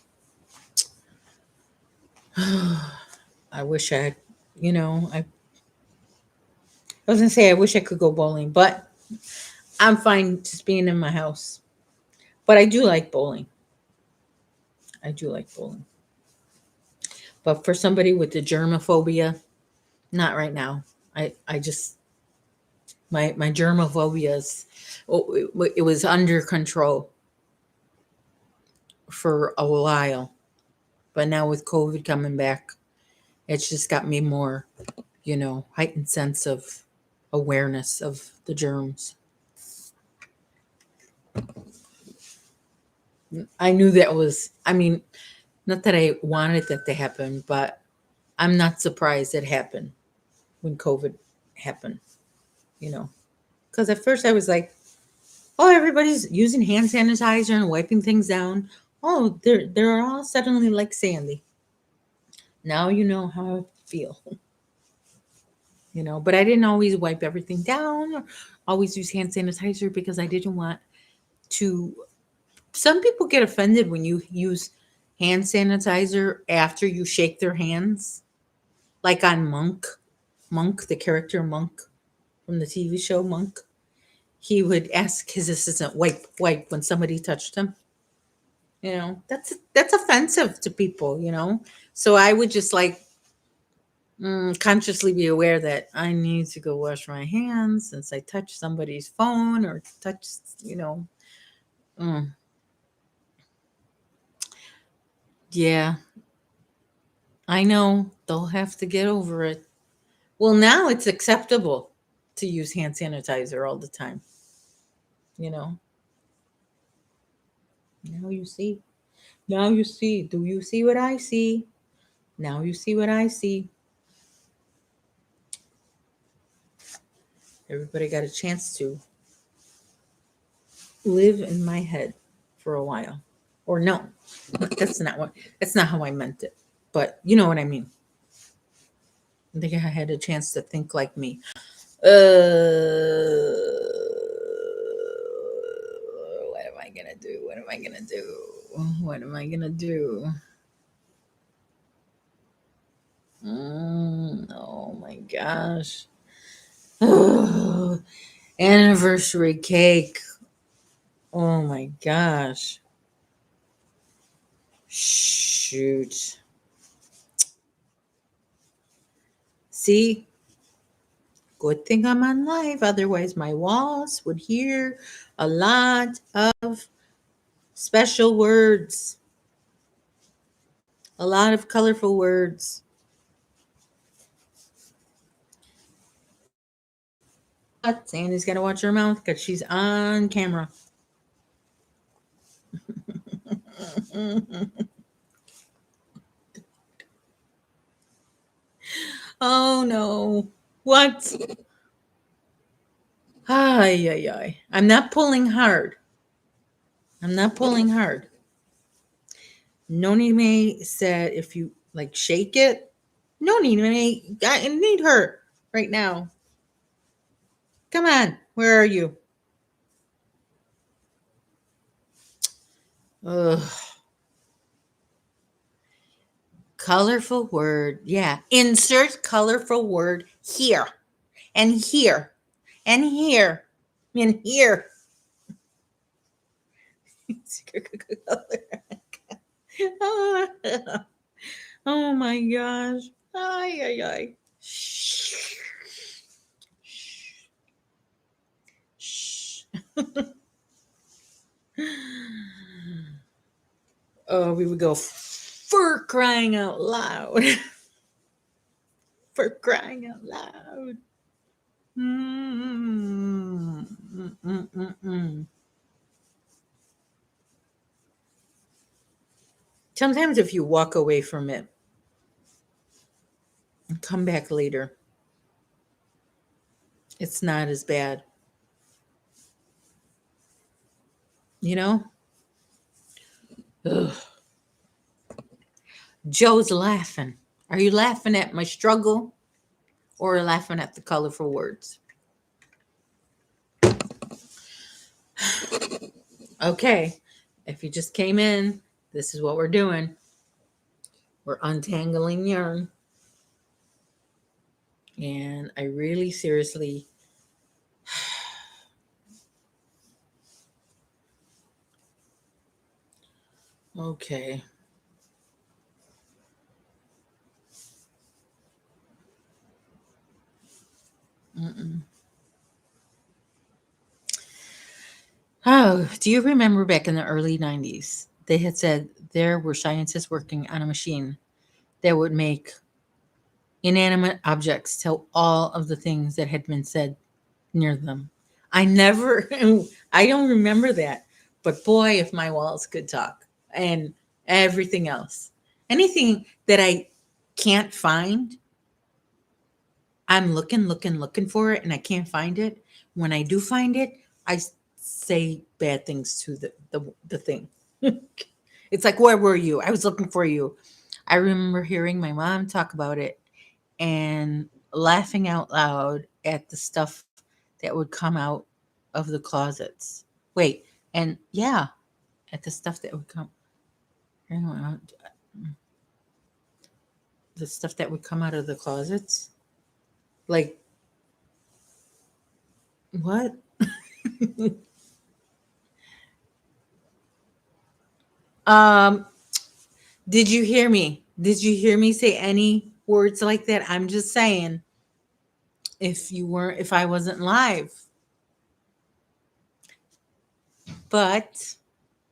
I wish I, I was gonna say I wish I could go bowling, but I'm fine just being in my house. But I do like bowling. I do like bowling. But for somebody with the germophobia, not right now. I just my germophobia is it was under control for a while, but now with COVID coming back, it's just got me more, heightened sense of awareness of the germs. I knew that was, I mean, not that I wanted that to happen, but I'm not surprised it happened when COVID happened, you know. Because at first I was like, oh, everybody's using hand sanitizer and wiping things down. Oh, they're all suddenly like Sandy. Now you know how I feel, But I didn't always wipe everything down or always use hand sanitizer because I didn't want to. Some people get offended when you use hand sanitizer after you shake their hands, like on Monk, the character Monk from the TV show Monk. he would ask his assistant, wipe, wipe when somebody touched him. You know, that's offensive to people, you know. So I would just like consciously be aware that I need to go wash my hands since I touched somebody's phone or touched, you know. Mm, yeah, I know they'll have to get over it. Well, now it's acceptable to use hand sanitizer all the time, you know. Now you see. Now you see. Do you see what I see? Now you see what I see. Everybody got a chance to live in my head for a while. Or no, that's not how I meant it. But you know what I mean. I think I had a chance to think like me. What am I gonna do? What am I gonna do? What am I gonna do? Oh my gosh. Anniversary cake. Oh my gosh. Shoot. See, good thing I'm on live. Otherwise, my walls would hear a lot of special words, a lot of colorful words. But Sandy's got to watch her mouth because she's on camera. Oh no. What? Ay, ay, ay. I'm not pulling hard. I'm not pulling hard. Noni May said if you like shake it. Noni May, I need her right now. Come on. Where are you? Ugh. Colorful word. Yeah. Insert colorful word here and here and here and here. Oh my gosh. Ay, ay, ay. Shh. Shh. Oh, we would go for crying out loud. For crying out loud. Mm, mm, mm, mm, mm. Sometimes if you walk away from it and come back later, it's not as bad. You know? Ugh. Joe's laughing. Are you laughing at my struggle or laughing at the colorful words? Okay. If you just came in, this is what we're doing. We're untangling yarn. And I really seriously okay. Mm-mm. Oh, do you remember back in the early 90s? They had said there were scientists working on a machine that would make inanimate objects tell all of the things that had been said near them. I never, I don't remember that. But boy, if my walls could talk and everything else, anything that I can't find, I'm looking for it and I can't find it. When I do find it, I say bad things to the thing. It's like, where were you? I was looking for you. I remember hearing my mom talk about it and laughing out loud at the stuff that would come out of the closets. Wait, and yeah, at the stuff that would come, the stuff that would come out of the closets. Like, what? um, did you hear me? Did you hear me say any words like that? I'm just saying, if I wasn't live, but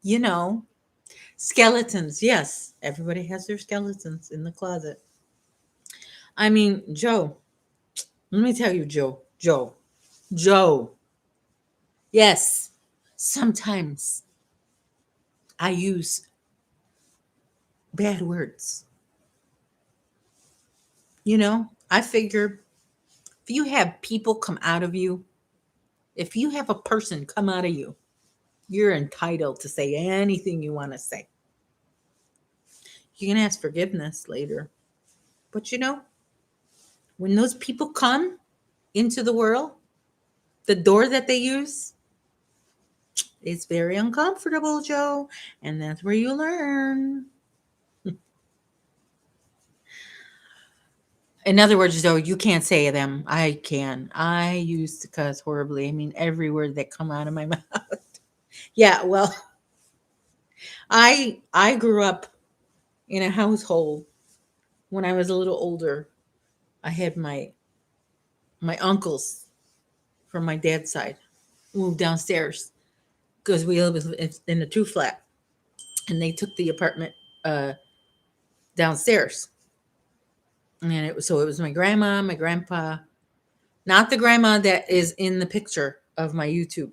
you know, skeletons. Yes, everybody has their skeletons in the closet. I mean, Joe, let me tell you, Joe. Yes, sometimes I use bad words. I figure if you have people come out of you, if you have a person come out of you, you're entitled to say anything you want to say. You can ask forgiveness later. But when those people come into the world, the door that they use, it's very uncomfortable, Joe. And that's where you learn. In other words, Joe, you can't say them. I can. I used to cuss horribly. I mean, every word that come out of my mouth. Yeah, well, I grew up in a household when I was a little older. I had my uncles from my dad's side moved downstairs because we lived in a two flat, and they took the apartment uh, downstairs. And it was my grandma, my grandpa, not the grandma that is in the picture of my YouTube,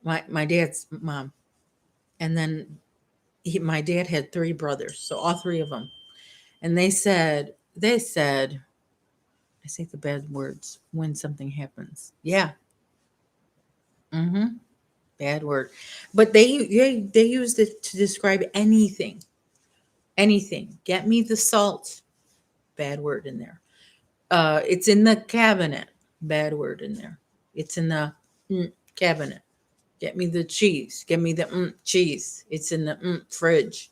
my dad's mom, and then my dad had three brothers, so all three of them, and they said, I say the bad words when something happens. Yeah, mm-hmm, bad word, but they used it to describe anything, anything. Get me the salt, bad word in there. It's in the cabinet, bad word in there. It's in the cabinet. Get me the cheese. Get me the cheese. It's in the fridge.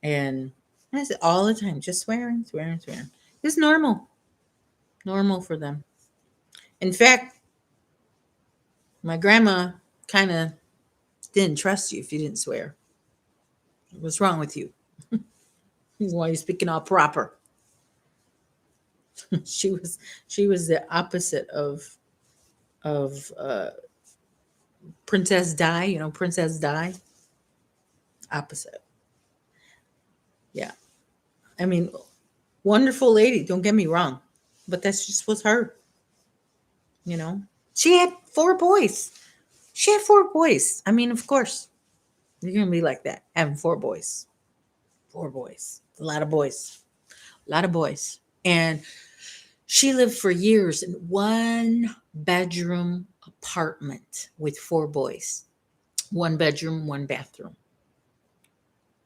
And that's it all the time. Just swearing, swearing, swearing. It's normal for them. In fact, my grandma kind of didn't trust you if you didn't swear. What's wrong with you? Why are you speaking all proper? she was she was the opposite of Princess Di. Princess Di. Opposite. Yeah. I mean, wonderful lady. Don't get me wrong, but that's just was her. You know, she had four boys. She had four boys. I mean, of course, you're gonna be like that, having four boys. Four boys. A lot of boys. A lot of boys. And she lived for years in one bedroom apartment with four boys. One bedroom, one bathroom.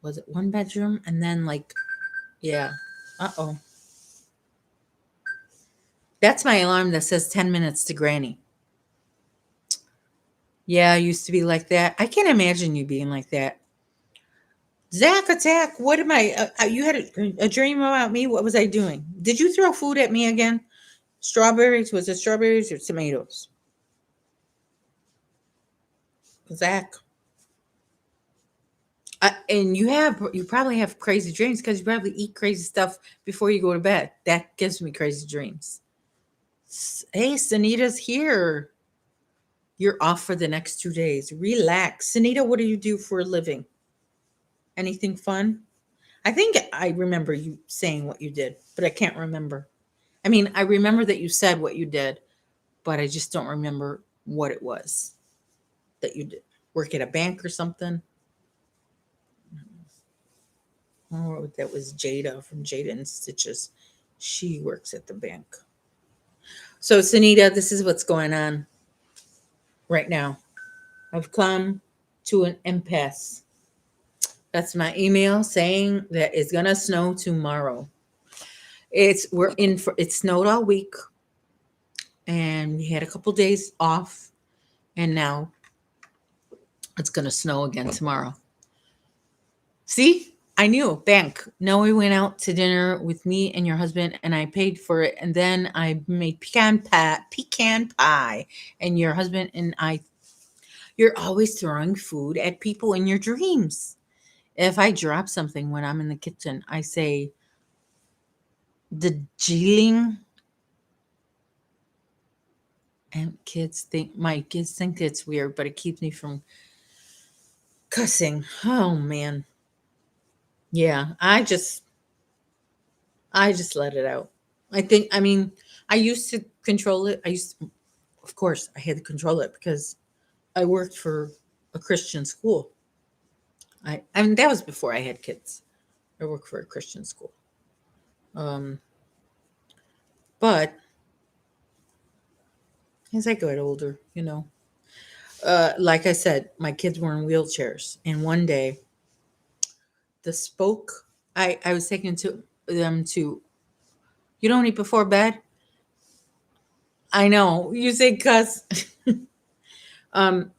Was it one bedroom? And then yeah. Uh-oh. That's my alarm that says 10 minutes to Granny. Yeah, I used to be like that. I can't imagine you being like that. Zach attack. What am I? You had a dream about me. What was I doing? Did you throw food at me again? Strawberries? Was it strawberries or tomatoes? Zach. And you probably have crazy dreams because you probably eat crazy stuff before you go to bed. That gives me crazy dreams. Hey, Sunita's here. You're off for the next 2 days. Relax. Sunita, what do you do for a living? Anything fun? I think I remember you saying what you did, but I can't remember. I mean, I remember that you said what you did, but I just don't remember what it was that you did. Work at a bank or something? Oh, that was Jada from Jada and Stitches. She works at the bank. So, Sunita, this is what's going on right now. I've come to an impasse. That's my email saying that it's gonna snow tomorrow. It snowed all week, and we had a couple days off, and now it's gonna snow again tomorrow. See, I knew bank. Noe went out to dinner with me and your husband, and I paid for it. And then I made pecan pie, and your husband and I You're always throwing food at people in your dreams. If I drop something when I'm in the kitchen, I say, the Geeling, and my kids think it's weird, but it keeps me from cussing. Oh man. Yeah, I just let it out. I mean, I used to control it. Of course, I had to control it because I worked for a Christian school. I mean, that was before I had kids. I worked for a Christian school. Um, but as I got older, like I said, my kids were in wheelchairs, and one day the spoke, I was taking to them to, you don't eat before bed. I know you say cuss. um,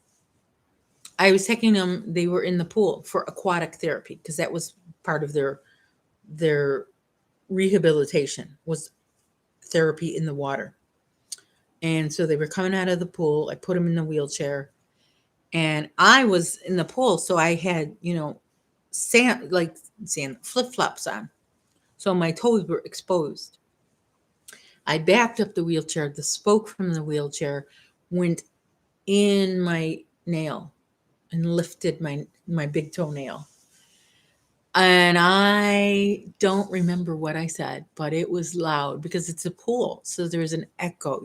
I was taking them. They were in the pool for aquatic therapy because that was part of their rehabilitation was therapy in the water. And so they were coming out of the pool. I put them in the wheelchair, and I was in the pool, so I had sand flip flops on, so my toes were exposed. I backed up the wheelchair. The spoke from the wheelchair went in my nail and lifted my big toenail. And I don't remember what I said, but it was loud because it's a pool. So there's an echo.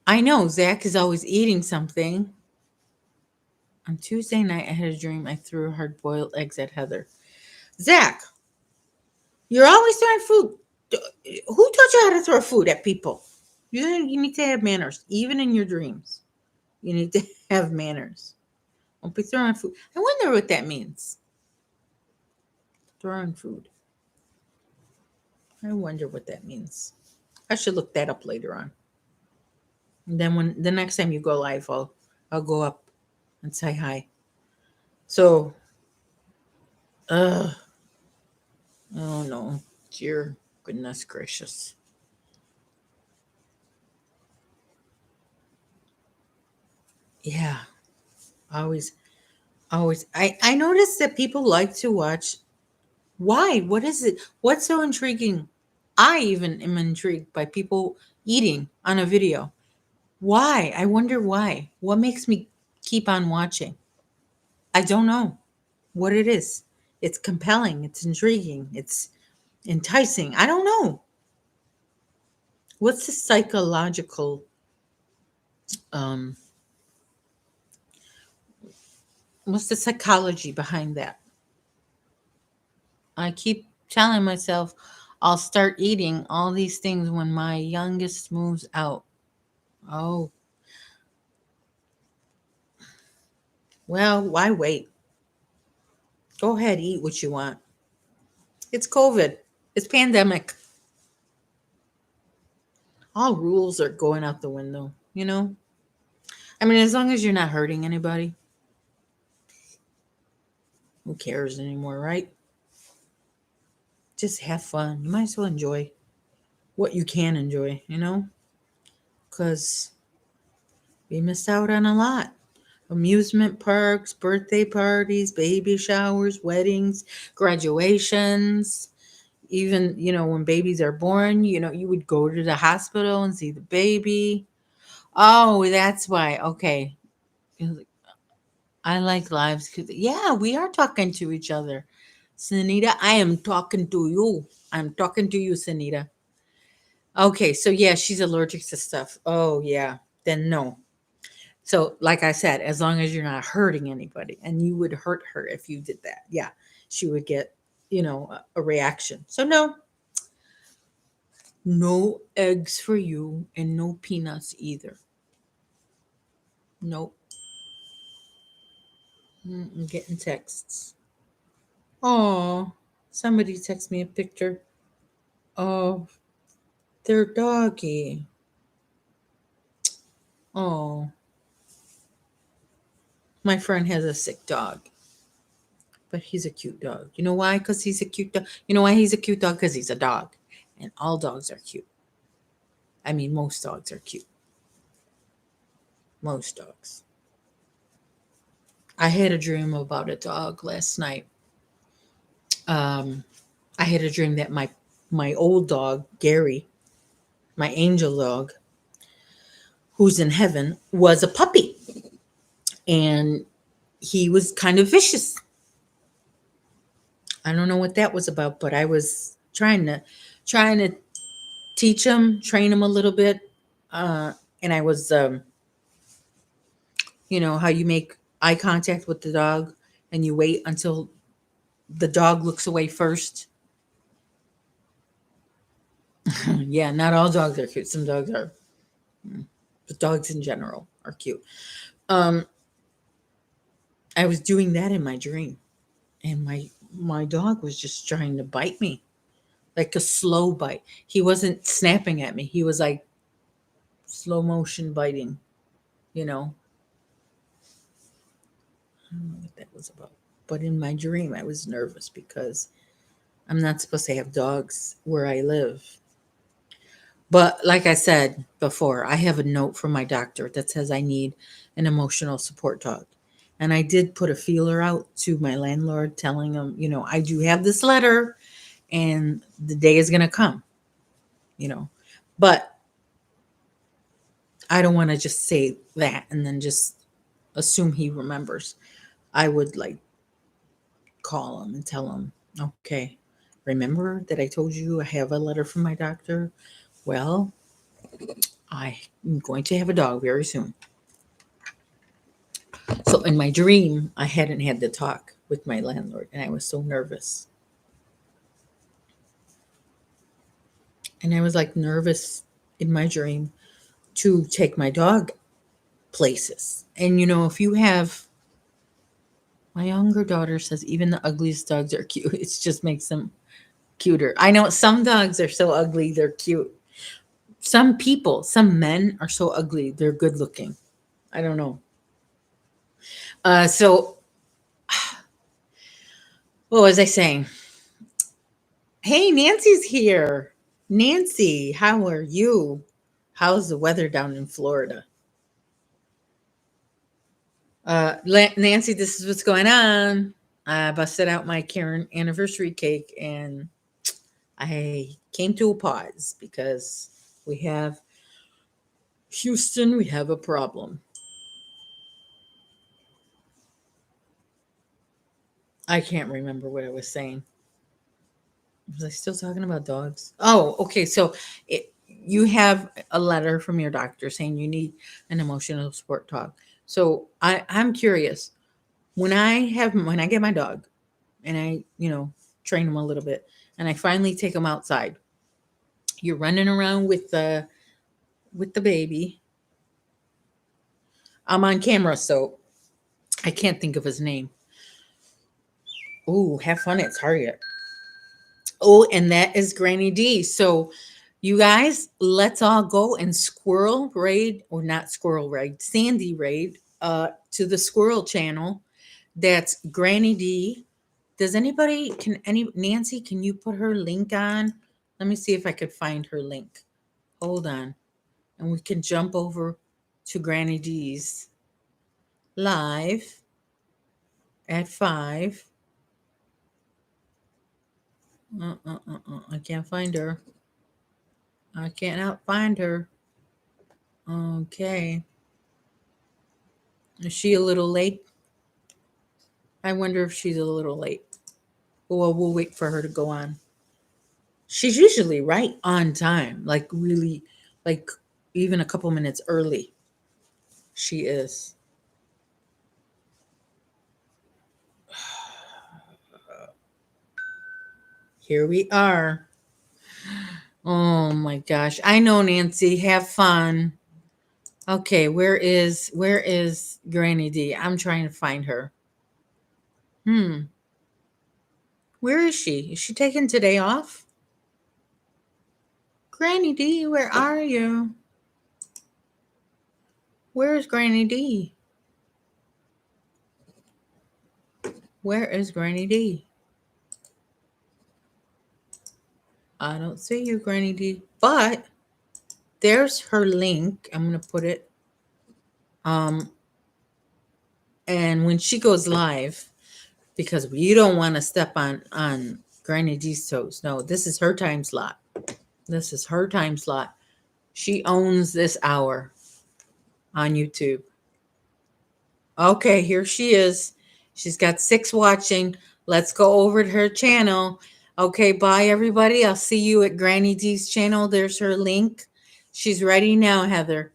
I know Zach is always eating something. On Tuesday night, I had a dream I threw hard boiled eggs at Heather. Zach, you're always throwing food. Who taught you how to throw food at people? You need to have manners, even in your dreams. You need to have manners. Don't be throwing food. I wonder what that means. Throwing food. I wonder what that means. I should look that up later on. And then when the next time you go live, I'll go up and say hi. So, uh, oh no, dear goodness gracious. Yeah, always, always. I noticed that people like to watch. Why? What is it? What's so intriguing? I even am intrigued by people eating on a video. Why? I wonder why. What makes me keep on watching? I don't know what it is. It's compelling, it's intriguing, it's enticing. I don't know. What's the psychological um what's the psychology behind that? I keep telling myself I'll start eating all these things when my youngest moves out. Oh, well, why wait? Go ahead, eat what you want. It's COVID. It's pandemic. All rules are going out the window. I mean, as long as you're not hurting anybody, who cares anymore, right? Just have fun. You might as well enjoy what you can enjoy, because we missed out on a lot. Amusement parks, birthday parties, baby showers, weddings, graduations. Even, when babies are born, you would go to the hospital and see the baby. Oh, that's why. Okay. I like lives. Yeah, we are talking to each other. Sunita, I am talking to you. I'm talking to you, Sunita. Okay, so yeah, she's allergic to stuff. Oh, yeah. Then no. So, like I said, as long as you're not hurting anybody, and you would hurt her if you did that. Yeah, she would get, a reaction. So, no, no eggs for you, and no peanuts either. Nope. I'm getting texts. Oh, somebody text me a picture of their doggy. Oh, my friend has a sick dog, but he's a cute dog. You know why? Because he's a cute dog. You know why he's a cute dog? Because he's a dog. And all dogs are cute. I mean, most dogs are cute. Most dogs. I had a dream about a dog last night. Um, I had a dream that my old dog Gary, my angel dog, who's in heaven, was a puppy, and he was kind of vicious. I don't know what that was about, but I was trying to teach him, train him a little bit, uh, and I was, how you make eye contact with the dog, and you wait until the dog looks away first. Yeah, not all dogs are cute. Some dogs are, but dogs in general are cute. Um, I was doing that in my dream, and my dog was just trying to bite me, like a slow bite. He wasn't snapping at me. He was like slow motion biting. You know, I don't know what that was about. But in my dream, I was nervous because I'm not supposed to have dogs where I live. But like I said before, I have a note from my doctor that says I need an emotional support dog. And I did put a feeler out to my landlord telling him, I do have this letter and the day is going to come, you know. But I don't want to just say that and then just assume he remembers. I would like call him and tell him, okay, remember that I told you I have a letter from my doctor? Well, I'm going to have a dog very soon. So in my dream, I hadn't had the talk with my landlord and I was so nervous. And I was like nervous in my dream to take my dog places. And if you have, my younger daughter says even the ugliest dogs are cute. It just makes them cuter. I know some dogs are so ugly, they're cute. Some men are so ugly, they're good looking. I don't know. So what was I saying? Hey, Nancy's here. Nancy, how are you? How's the weather down in Florida? Nancy, this is what's going on. I busted out my Caron anniversary cake and I came to a pause because we have Houston, we have a problem. I can't remember what I was saying. Was I still talking about dogs? Oh, okay. So you have a letter from your doctor saying you need an emotional support dog. So I'm curious. When I get my dog and I, train him a little bit and I finally take him outside, you're running around with the baby. I'm on camera, so I can't think of his name. Oh, have fun at Target. Oh, and that is Granny D. So, you guys, let's all go and squirrel raid, or not squirrel raid, Sandy raid, to the squirrel channel. That's Granny D. Nancy, can you put her link on? Let me see if I could find her link. Hold on. And we can jump over to Granny D's live at 5. I can't find her. I cannot find her. Okay. Is she a little late? I wonder if she's a little late. Well, we'll wait for her to go on. She's usually right on time, like really, like even a couple minutes early. She is. Here we are. Oh my gosh. I know, Nancy. Have fun. Okay, where is Granny D? I'm trying to find her. Hmm. Where is she? Is she taking today off? Granny D, where are you? Where's Granny D? Where is Granny D? I don't see you, Granny D. But there's her link. I'm going to put it Um, and when she goes live, because you don't want to step on Granny D's toes. No, this is her time slot. This is her time slot. She owns this hour on YouTube. Okay, here she is. She's got 6 watching. Let's go over to her channel. Okay, bye everybody. I'll see you at Granny D's channel. There's her link. She's ready now, Heather.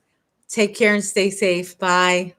Take care and stay safe. Bye.